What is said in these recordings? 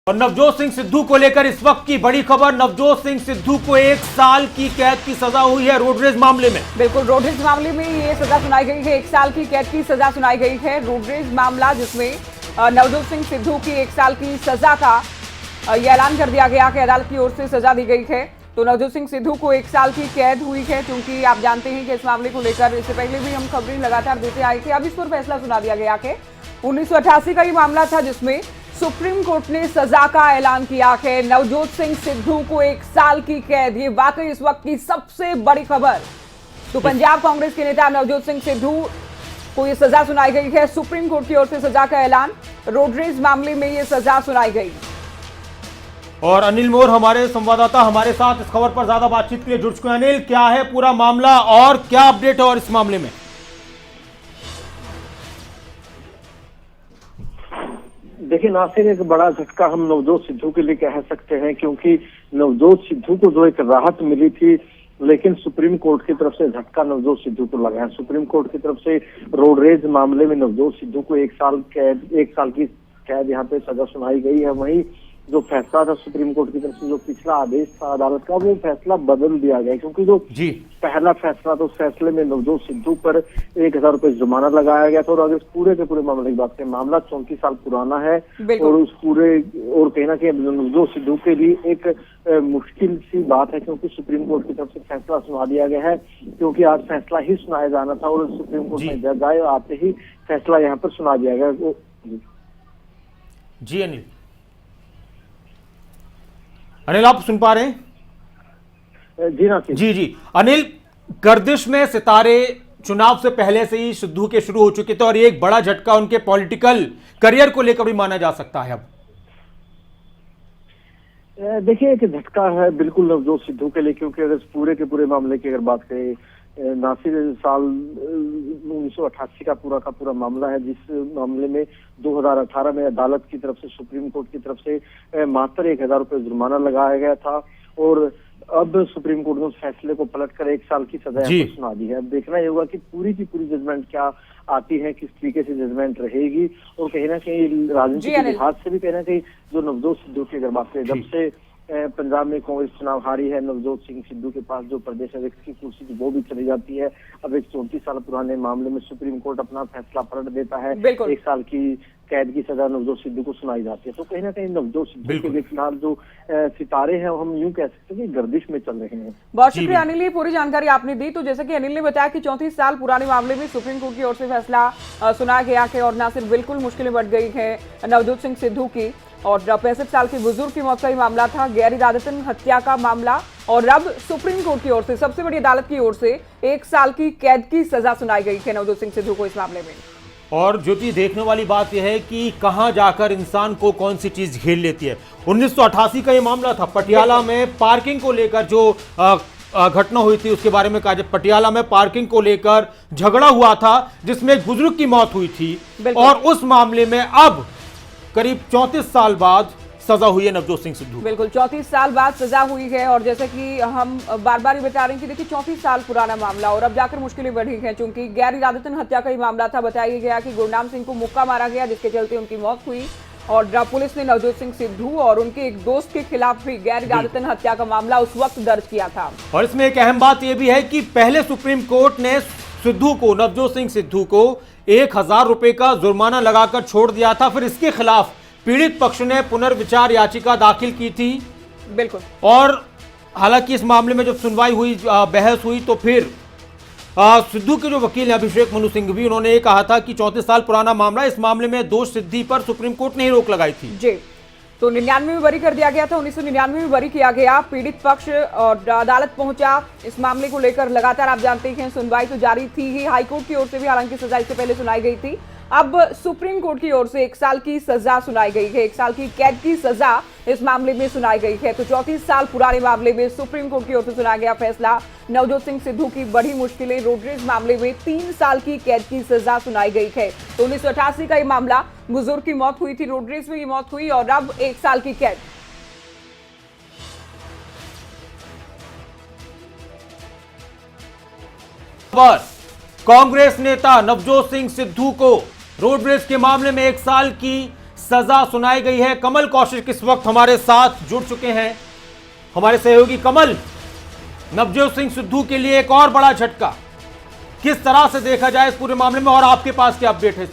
और नवजोत सिंह सिद्धू को लेकर इस वक्त की बड़ी खबर, नवजोत सिंह सिद्धू को 1 साल की कैद की सजा हुई है रोडरेज मामले में। बिल्कुल, रोडरेज मामले में ये सजा सुनाई गई है, 1 साल की कैद की सजा सुनाई गई है। रोडरेज मामला जिसमें नवजोत सिंह सिद्धू की 1 साल की सजा का यह ऐलान कर दिया गया कि अदालत की ओर से सजा दी गई है। तो नवजोत सिंह सिद्धू को 1 साल की कैद हुई है, क्योंकि आप जानते हैं कि इस मामले को लेकर इससे पहले भी हम खबरें लगातार देते आए थे। अब इस पर फैसला सुना दिया गया कि 1988 का ये मामला था जिसमें सुप्रीम कोर्ट ने सजा का ऐलान किया है। नवजोत सिंह सिद्धू को 1 साल की कैद, ये वाकई इस वक्त की सबसे बड़ी खबर। तो पंजाब कांग्रेस के नेता नवजोत सिंह सिद्धू को ये सजा सुनाई गई है, सुप्रीम कोर्ट की ओर से सजा का ऐलान, रोडरेज मामले में ये सजा सुनाई गई। और अनिल मोर हमारे संवाददाता हमारे साथ इस खबर पर ज्यादा बातचीत के लिए जुड़ चुके हैं। अनिल, क्या है पूरा मामला और क्या अपडेट है और इस मामले में? देखिए नासिर, एक बड़ा झटका हम नवजोत सिद्धू के लिए कह सकते हैं, क्योंकि नवजोत सिद्धू को जो एक राहत मिली थी, लेकिन सुप्रीम कोर्ट की तरफ से झटका नवजोत सिद्धू को लगा है। सुप्रीम कोर्ट की तरफ से रोडरेज मामले में नवजोत सिद्धू को 1 साल की कैद यहाँ पे सजा सुनाई गई है। वहीं जो फैसला था सुप्रीम कोर्ट की तरफ से, जो पिछला आदेश था अदालत का, वो फैसला बदल दिया गया, क्योंकि जो पहला फैसला था उस फैसले में नवजोत सिद्धू पर 1000 रुपए जुर्माना लगाया गया था। और अगर इस पूरे के पूरे मामले की बात करें, मामला 34 साल पुराना है और उस पूरे और कहना कि नवजोत सिद्धू के लिए एक मुश्किल सी बात है, क्योंकि सुप्रीम कोर्ट की तरफ से फैसला सुना दिया गया है, क्योंकि आज फैसला ही सुनाया जाना था और सुप्रीम कोर्ट में जज आए, आते ही फैसला यहाँ पर सुना दिया गया। जी अनिल, आप सुन पा रहे हैं? जी ना जी अनिल, गर्दिश में सितारे चुनाव से पहले से ही सिद्धू के शुरू हो चुके थे और ये एक बड़ा झटका उनके पॉलिटिकल करियर को लेकर भी माना जा सकता है। अब देखिए, एक झटका है बिल्कुल नवजोत सिद्धू के लिए, क्योंकि अगर पूरे के पूरे मामले की अगर बात करें, नासिर, साल 1988 का पूरा मामला है, जिस मामले में 2018 में अदालत की तरफ से, सुप्रीम कोर्ट की तरफ से मात्र 1000 रुपए जुर्माना लगाया गया था। और अब सुप्रीम कोर्ट ने उस फैसले को पलटकर 1 साल की सजा सुना दी है। अब देखना ये होगा कि पूरी की पूरी जजमेंट क्या आती है, किस तरीके से जजमेंट रहेगी। और कहीं ना कहीं राजनीति के लिहाज से भी कहीं ना कहीं जो नवजोत सिद्धू की अगर बात करें, जब से पंजाब में कांग्रेस चुनाव हारी है, नवजोत सिंह सिद्धू के पास जो प्रदेश अध्यक्ष की कुर्सी थी वो भी चली जाती है। अब एक 34 साल पुराने मामले में सुप्रीम कोर्ट अपना फैसला पलट देता है, 1 साल की कैद की सजा नवजोत सिद्धू को सुनाई जाती है। तो कहीं ना कहीं नवजोत सिद्धू के लिए फिलहाल जो सितारे हैं, हम यूं कह सकते हैं कि गर्दिश में चल रहे हैं। बहुत शुक्रिया अनिल, ये पूरी जानकारी आपने दी। तो जैसे कि अनिल ने बताया कि 34 साल पुराने मामले में सुप्रीम कोर्ट की ओर से फैसला सुनाया गया है और ना सिर्फ बिल्कुल मुश्किलें बढ़ गई है नवजोत सिंह सिद्धू की, और 65 साल के बुजुर्ग की मौत का ही मामला था, गैर इरादतन हत्या का मामला, और अब सुप्रीम कोर्ट की ओर से, सबसे बड़ी अदालत की ओर से 1 साल की कैद की सजा सुनाई गई है नवजोत सिंह सिद्धू को इस मामले में। और ज्योति, देखने वाली बात यह है कि कहां जाकर इंसान को कौन सी चीज घेर लेती है। 1988 का ये मामला था, पटियाला में पार्किंग को लेकर जो घटना हुई थी उसके बारे में कहा। पटियाला में पार्किंग को लेकर झगड़ा हुआ था जिसमें एक बुजुर्ग की मौत हुई थी, और उस मामले में अब करीब 34 साल बाद सजा हुई है नवजोत सिंह सिद्धू। बिल्कुल, 34 साल बाद सजा हुई है। और जैसे कि हम बार बार ही बता रहे हैं कि देखिए 34 साल पुराना मामला और अब जाकर मुश्किलें बढ़ी हैं, क्योंकि गैर इरादतन हत्या का ही मामला था। बताया गया कि गुरनाम सिंह को मुक्का मारा गया, जिसके चलते उनकी मौत हुई, और पुलिस ने नवजोत सिंह सिद्धू और उनके एक दोस्त के खिलाफ भी गैर इरादतन हत्या का मामला उस वक्त दर्ज किया था। और इसमें एक अहम बात यह भी है कि पहले सुप्रीम कोर्ट ने सिद्धू को, नवजोत सिंह सिद्धू को 1000 रुपए का जुर्माना लगाकर छोड़ दिया था। फिर इसके खिलाफ पीड़ित पक्ष ने पुनर्विचार याचिका दाखिल की थी। बिल्कुल, और हालांकि इस मामले में जब सुनवाई हुई, बहस हुई, तो फिर सिद्धू के जो वकील हैं अभिषेक मनु सिंघवी, उन्होंने ये कहा था कि 34 साल पुराना मामला, इस मामले में दोष सिद्धि पर सुप्रीम कोर्ट ने ही रोक लगाई थी। जी, तो 99 में बरी कर दिया गया था, 1999 में बरी किया गया। पीड़ित पक्ष और अदालत पहुंचा इस मामले को लेकर, लगातार आप जानते हैं सुनवाई तो जारी थी ही, हाईकोर्ट की ओर से भी हालांकि सजा इससे पहले सुनाई गई थी। अब सुप्रीम कोर्ट की ओर से 1 साल की सजा सुनाई गई है, 1 साल की कैद की सजा इस मामले में सुनाई गई है। तो 34 साल पुराने मामले में सुप्रीम कोर्ट की ओर से सुनाया गया फैसला, नवजोत सिंह सिद्धू की बड़ी मुश्किलें, रोडरेज मामले में 3 साल की कैद की सजा सुनाई गई है। तो 1988 का ये मामला, बुजुर्ग की मौत हुई थी, रोडरेज में ये मौत हुई, और अब 1 साल की कैद। कांग्रेस नेता नवजोत सिंह सिद्धू को रोडरेज के मामले में 1 साल की सजा सुनाई गई है। कमल कौशिक इस वक्त हमारे साथ जुड़ चुके हैं, हमारे सहयोगी। कमल, नवजोत सिंह सिद्धू के लिए एक और बड़ा झटका, किस तरह से देखा जाए इस पूरे मामले में, और आपके पास क्या अपडेट है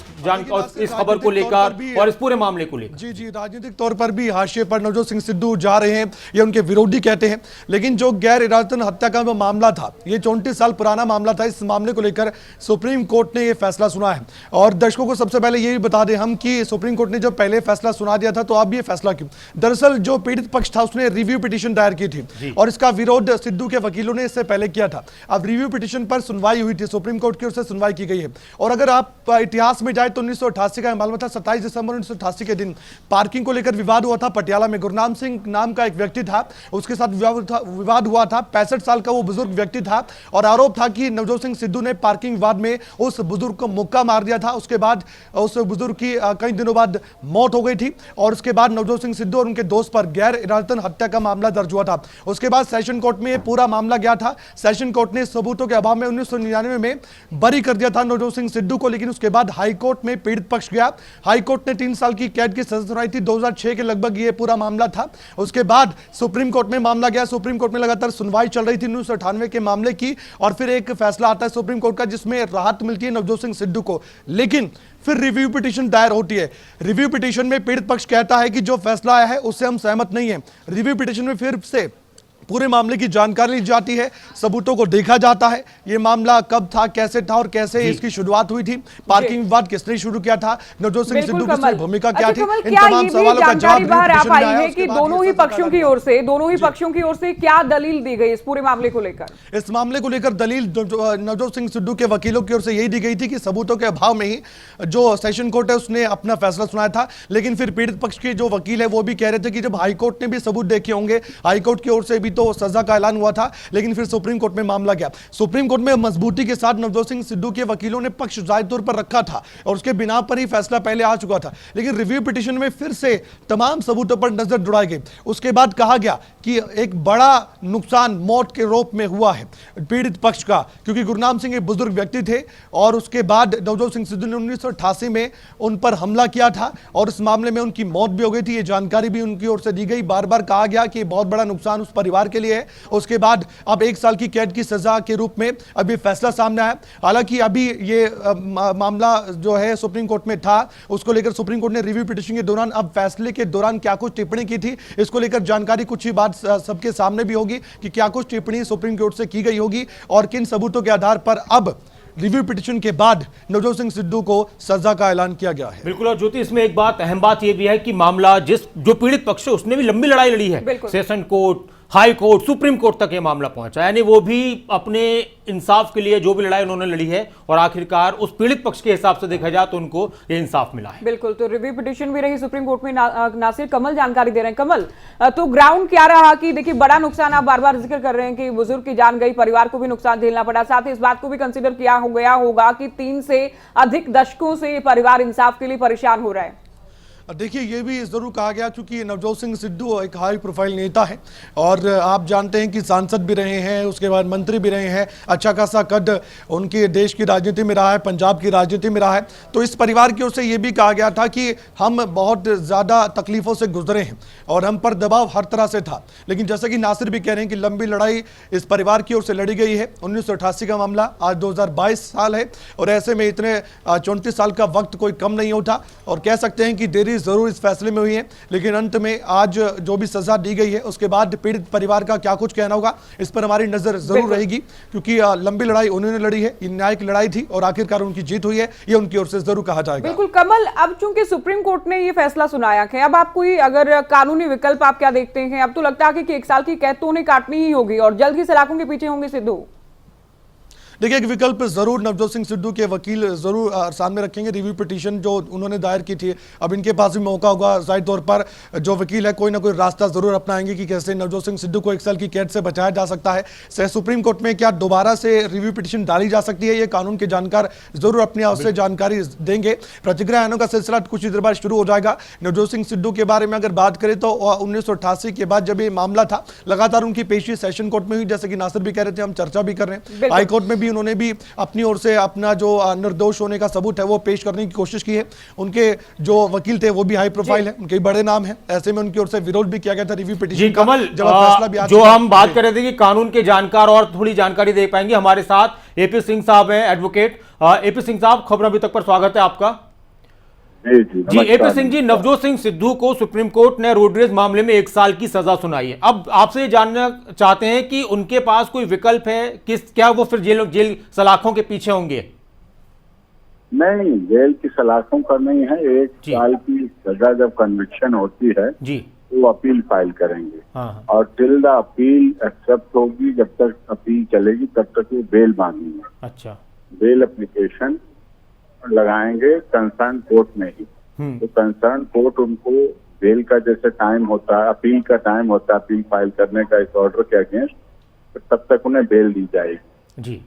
इस खबर को लेकर और इस पूरे मामले को लेकर? जी, राजनीतिक तौर पर भी हाशिए पर नवजोत सिंह सिद्धू जा रहे हैं, ये उनके विरोधी कहते हैं। लेकिन जो गैर इरादतन हत्या का मामला था, ये 34 साल पुराना मामला था। इस मामले को लेकर सुप्रीम कोर्ट ने ये फैसला सुना है। और दर्शकों को सबसे पहले ये भी बता दें हम कि सुप्रीम कोर्ट ने जब पहले फैसला सुना दिया था तो अब ये फैसला क्यों? दरअसल जो पीड़ित पक्ष था उसने रिव्यू पिटीशन दायर की थी और इसका विरोध सिद्धू के वकीलों ने इससे पहले किया था। अब रिव्यू पिटीशन पर सुनवाई हुई थी, सुप्रीम कोर्ट की ओर से सुनवाई की गई है। और अगर आप इतिहास में जाए तो 1988 का मामला था। 27 दिसंबर 1988 के दिन पार्किंग को लेकर विवाद हुआ था पटियाला में। गुरनाम सिंह नाम का एक व्यक्ति था, उसके साथ विवाद हुआ था। 65 साल का वो बुजुर्ग व्यक्ति था और आरोप था कि नवजोत सिंह सिद्धू ने पार्किंग विवाद में उस बुजुर्ग को मुक्का मार दिया था। उसके बाद उस बुजुर्ग की कई दिनों बाद मौत हो गई थी और उसके बाद नवजोत सिंह सिद्धू और उनके दोस्त पर गैर इरादतन हत्या का मामला दर्ज हुआ था। उसके बाद सेशन कोर्ट में पूरा मामला गया था। सेशन कोर्ट ने सबूतों के अभाव में 1999 में बरी कर दिया था नवजोत सिंह सिद्धू को। लेकिन उसके बाद हाई कोर्ट में पीड़ित पक्ष गया, हाई कोर्ट ने 3 साल की कैद की सजा सुनाई थी। 2006 के लगभग ये पूरा मामला था। उसके बाद सुप्रीम कोर्ट में मामला गया। सुप्रीम कोर्ट में लगातार सुनवाई चल रही थी 1998 के मामले की और फिर एक फैसला आता है सुप्रीम कोर्ट का जिसमें राहत मिलती है नवजोत सिंह सिद्धू को। लेकिन फिर रिव्यू पिटीशन दायर होती है। रिव्यू पिटीशन में पीड़ित पक्ष कहता है कि जो फैसला आया है उससे हम सहमत नहीं है। रिव्यू पिटीशन में फिर से पूरे मामले की जानकारी ली जाती है, सबूतों को देखा जाता है। ये मामला कब था, कैसे था और कैसे इसकी शुरुआत हुई थी, पार्किंग विवाद किसने शुरू किया था, नवजोत सिंह सिद्धू की भूमिका क्या थी, इन तमाम सवालों का जवाब बाहर आ पाई है कि दोनों ही पक्षों की ओर से क्या दलील दी गई इस पूरे मामले को लेकर? इस मामले को लेकर दलील नवजोत सिंह सिद्धू के वकीलों की ओर से यही दी गई थी कि सबूतों के अभाव में ही जो सेशन कोर्ट है उसने अपना फैसला सुनाया था। लेकिन फिर पीड़ित पक्ष के जो वकील है वो भी कह रहे थे कि जब हाईकोर्ट ने भी सबूत देखे होंगे, हाईकोर्ट की ओर से भी तो सजा का ऐलान हुआ था। लेकिन फिर सुप्रीम कोर्ट में मामला गया। सुप्रीम कोर्ट में मजबूती के साथ नवजोत सिंह सिद्धू के वकीलों ने पक्ष जायज तौर पर रखा था और उसके बिना पर ही फैसला पहले आ चुका था। लेकिन रिव्यू पिटीशन में फिर से तमाम सबूतों पर नजर दौड़ाई गई। उसके बाद कहा गया कि एक बड़ा नुकसान मौत के रूप में हुआ है पीड़ित पक्ष का, क्योंकि गुरनाम सिंह एक बुजुर्ग व्यक्ति थे और उसके बाद नवजोत सिंह सिद्धू ने 1988 में उन पर हमला किया था और इस मामले में उनकी मौत भी हो गई थी। ये जानकारी भी उनकी ओर से दी गई। बार बार कहा गया कि बहुत बड़ा नुकसान उस परिवार के लिए है। उसके बाद अब 1 साल की कैद की सजा के रूप में अभी फैसला सामने आया। हालांकि अभी ये मामला जो है सुप्रीम कोर्ट में था, उसको लेकर सुप्रीम कोर्ट ने रिव्यू पिटीशन के दौरान अब फैसले के दौरान क्या कुछ टिप्पणी की थी, इसको लेकर जानकारी कुछ ही बात सबके सामने भी होगी कि क्या कुछ टिप्पणी सुप्रीम कोर्ट से की गई होगी और किन सबूतों के आधार पर अब रिव्यू पिटीशन के बाद नवजोत सिंह सिद्धू को सजा का ऐलान किया गया है। बिल्कुल। और ज्योति, इसमें एक बात, अहम बात यह भी है कि मामला जो पीड़ित पक्ष है उसने भी लंबी लड़ाई लड़ी है। Session court, high court, supreme court तक ये मामला पहुंचा, यानी वो भी अपने इंसाफ के लिए जो भी लड़ाई उन्होंने लड़ी है और आखिरकार उस पीड़ित पक्ष के हिसाब से देखा जाए तो उनको ये इंसाफ मिला है। बिल्कुल। तो रिव्यू पिटीशन भी रही सुप्रीम कोर्ट में। नासिर, कमल जानकारी दे रहे हैं। कमल, तो ग्राउंड क्या रहा कि देखिए बड़ा नुकसान, आप बार बार जिक्र कर रहे हैं कि बुजुर्ग की जान गई, परिवार को भी नुकसान झेलना पड़ा, साथ ही इस बात को भी कंसिडर किया गया होगा कि 3 से अधिक दशकों से परिवार इंसाफ के लिए परेशान हो रहा है। देखिए, ये भी जरूर कहा गया क्योंकि नवजोत सिंह सिद्धू एक हाई प्रोफाइल नेता है और आप जानते हैं कि सांसद भी रहे हैं, उसके बाद मंत्री भी रहे हैं, अच्छा खासा कद उनके देश की राजनीति में रहा है, पंजाब की राजनीति में रहा है। तो इस परिवार की ओर से ये भी कहा गया था कि हम बहुत ज़्यादा तकलीफ़ों से गुजरे हैं और हम पर दबाव हर तरह से था। लेकिन जैसे कि नासिर भी कह रहे हैं कि लंबी लड़ाई इस परिवार की ओर से लड़ी गई है। 1988 का मामला, आज 2022 साल है और ऐसे में इतने 34 साल का वक्त कोई कम नहीं होता और कह सकते हैं कि देरी जरूर इस फैसले में हुई है। लेकिन अंत में आज जो भी सजा दी गई है उसके बाद पीड़ित परिवार का क्या कुछ कहना होगा इस पर हमारी नजर जरूर रहेगी, क्योंकि लंबी लड़ाई उन्होंने लड़ी है, ये न्यायिक लड़ाई थी और आखिरकार उनकी जीत हुई है, ये उनकी ओर से जरूर कहा जाएगा। बिल्कुल कमल, अब चूंकि सुप्रीम कोर्ट ने ये फैसला सुनाया है, अब आप कोई अगर कानूनी विकल्प आप क्या देखते हैं? अब तो लगता है कि 1 साल की कैद तो उन्हें काटनी ही होगी और जल्द ही सलाखों के पीछे होंगे सिद्धू। देखिए, एक विकल्प जरूर नवजोत सिंह सिद्धू के वकील जरूर सामने रखेंगे। रिव्यू पिटीशन जो उन्होंने दायर की थी, अब इनके पास भी मौका होगा, जाहिर तौर पर जो वकील है कोई ना कोई रास्ता जरूर अपनाएंगे कि कैसे नवजोत सिंह सिद्धू को 1 साल की कैद से बचाया जा सकता है। सुप्रीम कोर्ट में क्या दोबारा से रिव्यू पिटीशन डाली जा सकती है, ये कानून के जानकार जरूर अपनी ओर से जानकारी देंगे। प्रतिक्रिया आने का सिलसिला कुछ ही देर बाद शुरू हो जाएगा। नवजोत सिंह सिद्धू के बारे में अगर बात करें तो 1988 के बाद जब ये मामला था, लगातार उनकी पेशी सेशन कोर्ट में हुई, जैसे कि नासिर भी कह रहे थे, हम चर्चा भी कर रहे हैं, हाईकोर्ट में भी भी उन्होंने भी अपनी ओर से अपना जो निर्दोष होने का सबूत है वो पेश करने की कोशिश की है। उनके जो वकील थे वो भी हाई प्रोफाइल है, उनके बड़े नाम है, ऐसे में उनकी ओर से विरोध भी किया गया था रिव्यू पिटीशन। जी कमल, जब फैसला भी जो हम बात कर रहे थे कि कानून के जानकार और थोड़ी जानकारी दे पाएंगे, हमारे साथ एपी सिंह साहब हैं, एडवोकेट। एपी सिंह साहब, खबर अभी तक पर स्वागत है आपका। जी एपी सिंह जी, नवजोत सिंह सिद्धू को सुप्रीम कोर्ट ने रोड रेज मामले में 1 साल की सजा सुनाई है। अब आपसे ये जानना चाहते हैं कि उनके पास कोई विकल्प है, क्या वो फिर जेल सलाखों के पीछे होंगे? नहीं, जेल की सलाखों का नहीं है। 1 साल की सजा जब कन्विक्शन होती है जी वो अपील फाइल करेंगे। हाँ। और टिल द अपील एक्सेप्ट होगी, जब तक अपील चलेगी तब तक वो बेल मांगेंगे। अच्छा, बेल एप्लीकेशन लगाएंगे कंसर्न कोर्ट में ही। तो कंसर्न कोर्ट उनको बेल का जैसे टाइम होता है, अपील का टाइम होता है, अपील फाइल करने का इस ऑर्डर के अगेंस्ट, तब तक उन्हें बेल दी जाएगी जी।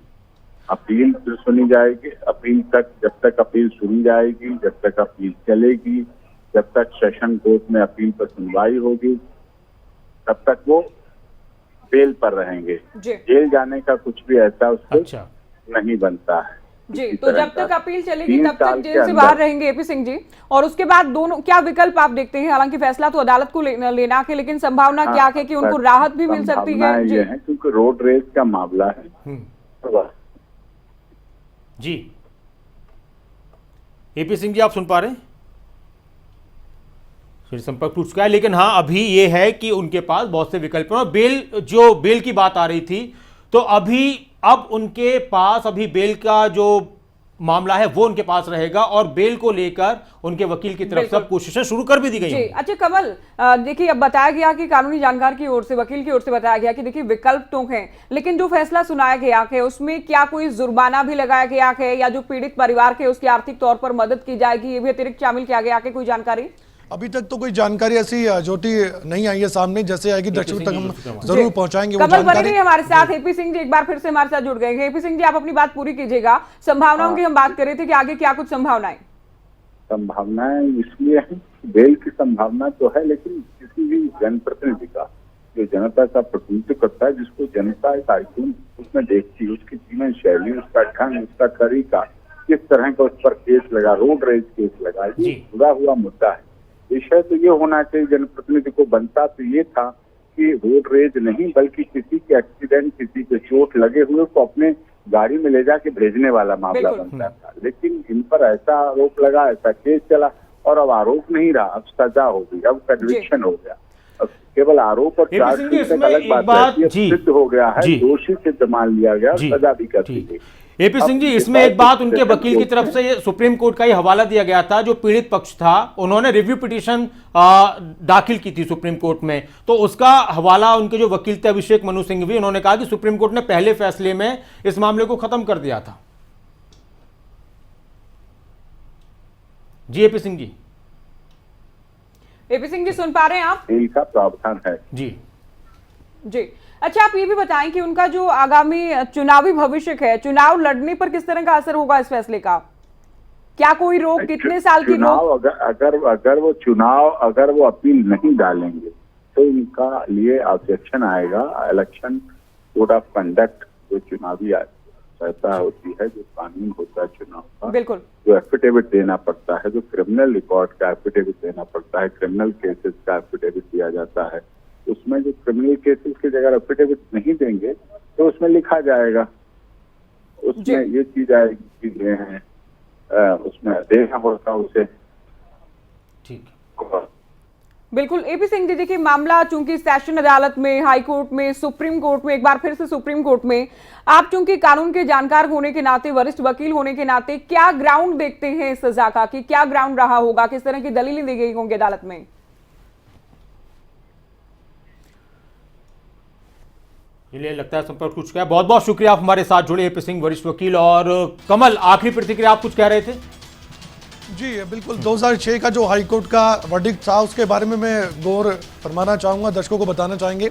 अपील फिर सुनी जाएगी। अपील तक, जब तक अपील सुनी जाएगी, जब तक अपील चलेगी, जब तक सेशन कोर्ट में अपील पर सुनवाई होगी, तब तक वो बेल पर रहेंगे। जेल जाने का कुछ भी ऐसा उसको नहीं बनता है जी। तो जब तक अपील चलेगी तब तक जेल से बाहर रहेंगे एपी सिंह जी। और उसके बाद दोनों क्या विकल्प आप देखते हैं? हालांकि फैसला तो अदालत को लेना है, लेकिन संभावना क्या है कि उनको राहत भी मिल सकती है? ये है क्योंकि रोड रेज का मामला है। जी एपी सिंह जी, आप सुन पा रहे हैं? फिर संपर्क टूट चुका है, लेकिन हाँ अभी ये है कि उनके पास बहुत से विकल्प हैं। और बेल की बात आ रही थी, तो अब उनके पास अभी बेल का जो मामला है वो उनके पास रहेगा और बेल को लेकर उनके वकील की तरफ से कोशिशें शुरू कर भी दी गई। अच्छा कमल, देखिए अब बताया गया कि कानूनी जानकार की ओर से, वकील की ओर से बताया गया कि देखिए विकल्प तो हैं, लेकिन जो फैसला सुनाया गया है उसमें क्या कोई जुर्माना भी लगाया गया है, या जो पीड़ित परिवार के उसकी आर्थिक तौर पर मदद की जाएगी, ये भी अतिरिक्त शामिल किया गया है? कोई जानकारी अभी तक तो कोई जानकारी ऐसी ज्योति नहीं आई है सामने, जैसे आएगी दर्शकों तक हम जरूर पहुंचाएंगे वो जानकारी। हमारे साथ एपी सिंह जी एक बार फिर से हमारे साथ जुड़ गए हैं। एपी सिंह जी, आप अपनी बात पूरी कीजिएगा। संभावनाओं की हम बात कर रहे थे कि आगे क्या कुछ संभावनाएं? संभावनाएं इसलिए है, बेल की संभावना तो है, लेकिन किसी भी जनप्रतिनिधि का जो जनता का प्रतिनिधित्व करता है, जिसको जनता एक आइकन उसमें देखती है, उसकी जीवन शैली, उसका ढंग, उसका तरीका, किस तरह का उस पर केस लगा, रोड रेज केस लगा, ये जुड़ा हुआ मुद्दा है। विषय तो ये होना चाहिए, जनप्रतिनिधि को बनता तो ये था कि रोड रेज नहीं बल्कि किसी के एक्सीडेंट, किसी के चोट लगे हुए को अपने गाड़ी में ले जाके भेजने वाला मामला बनता था। लेकिन इन पर ऐसा आरोप लगा, ऐसा केस चला, और अब आरोप नहीं रहा, अब सजा हो गई, अब कन्विक्शन हो गया। अब केवल आरोप और चार्जशीट से अलग बात है, सिद्ध हो गया है, दोषी सिद्ध मान लिया गया, सजा भी कर दी गई। एपी सिंह जी, इसमें एक बात उनके वकील की तरफ से सुप्रीम कोर्ट का ही हवाला दिया गया था। जो पीड़ित पक्ष था उन्होंने रिव्यू पिटीशन दाखिल की थी सुप्रीम कोर्ट में, तो उसका हवाला उनके जो वकील थे अभिषेक मनु सिंघवी, उन्होंने कहा कि सुप्रीम कोर्ट ने पहले फैसले में इस मामले को खत्म कर दिया था। जी एपी सिंह जी, एपी सिंह जी सुन पा रहे हैं आप? जेल का प्रावधान है जी। अच्छा, आप ये भी बताएं कि उनका जो आगामी चुनावी भविष्य है, चुनाव लड़ने पर किस तरह का असर होगा इस फैसले का? क्या कोई रोक, कितने साल की रोक? अगर वो अपील नहीं डालेंगे तो उनका लिए ऑब्जेक्शन आएगा। इलेक्शन कोड ऑफ कंडक्ट जो चुनावी संहिता होती है, जो कानून होता है चुनाव का, बिल्कुल, जो एफिडेविट देना पड़ता है, जो क्रिमिनल रिकॉर्ड का एफिडेविट देना पड़ता है, क्रिमिनल केसेस का एफिडेविट दिया जाता है, उसमें जो क्रिमिनल केसेस की जगह एफिडेविट नहीं देंगे तो उसमें लिखा जाएगा, उसमें ये चीज आएगी कि उसमें देना होता उसे। ठीक, बिल्कुल। एपी सिंह जी, देखिए मामला चूंकि सेशन अदालत में, हाई कोर्ट में, सुप्रीम कोर्ट में, एक बार फिर से सुप्रीम कोर्ट में, आप चूंकि कानून के जानकार होने के नाते, वरिष्ठ वकील होने के नाते, क्या ग्राउंड देखते हैं इस सजा का, कि क्या ग्राउंड रहा होगा, किस तरह की दलीलें दी गई होंगी अदालत में? चलिए, लगता है संपर्क टूट चुका है। बहुत बहुत शुक्रिया, आप हमारे साथ जुड़े एपी सिंह, वरिष्ठ वकील। और कमल, आखिरी प्रतिक्रिया, आप कुछ कह रहे थे? जी बिल्कुल, 2006 का जो हाईकोर्ट का वर्डिक्ट था उसके बारे में मैं गौर फरमाना चाहूँगा, दर्शकों को बताना चाहेंगे।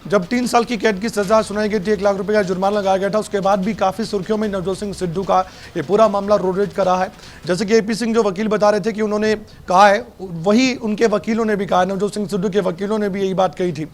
जब 3 साल की कैद की सजा सुनाई गई थी, 1 लाख रुपए का जुर्माना लगाया गया था, उसके बाद भी काफ़ी सुर्खियों में नवजोत सिंह सिद्धू का ये पूरा मामला रोड रेज का रहा है। जैसे कि एपी सिंह जो वकील बता रहे थे कि उन्होंने कहा है, वही उनके वकीलों ने भी कहा, नवजोत सिंह सिद्धू के वकीलों ने भी यही बात कही थी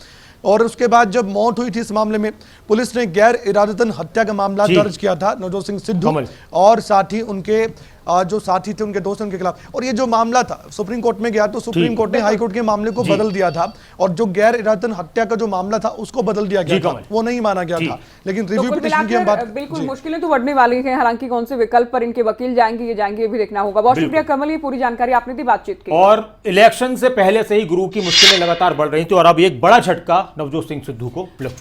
और उसके बाद जब मौत हुई थी इस मामले में पुलिस ने गैर इरादतन हत्या का मामला दर्ज किया था नवजोत सिंह सिद्धू कमल। और साथ ही उनके जो साथी थे उनके दोस्त उनके खिलाफ। और ये जो मामला था सुप्रीम कोर्ट में गया तो सुप्रीम कोर्ट ने हाई कोर्ट के मामले को बदल दिया था और जो गैर इरादतन हत्या का जो मामला था उसको बदल दिया गया था, वो नहीं माना गया था। लेकिन तो रिव्यू कुल पिटीशन की हम मिलाकर बात बिल्कुल मुश्किलें तो बढ़ने वाली हैं, हालांकि कौन से विकल्प पर इनके वकील जाएंगे ये भी देखना होगा। बहुत शुक्रिया कमल, ये पूरी जानकारी आपने दी बातचीत की। और इलेक्शन से पहले से ही गुरु की मुश्किलें लगातार बढ़ रही थी और अब एक बड़ा झटका नवजोत सिंह सिद्धू को लग चुका है।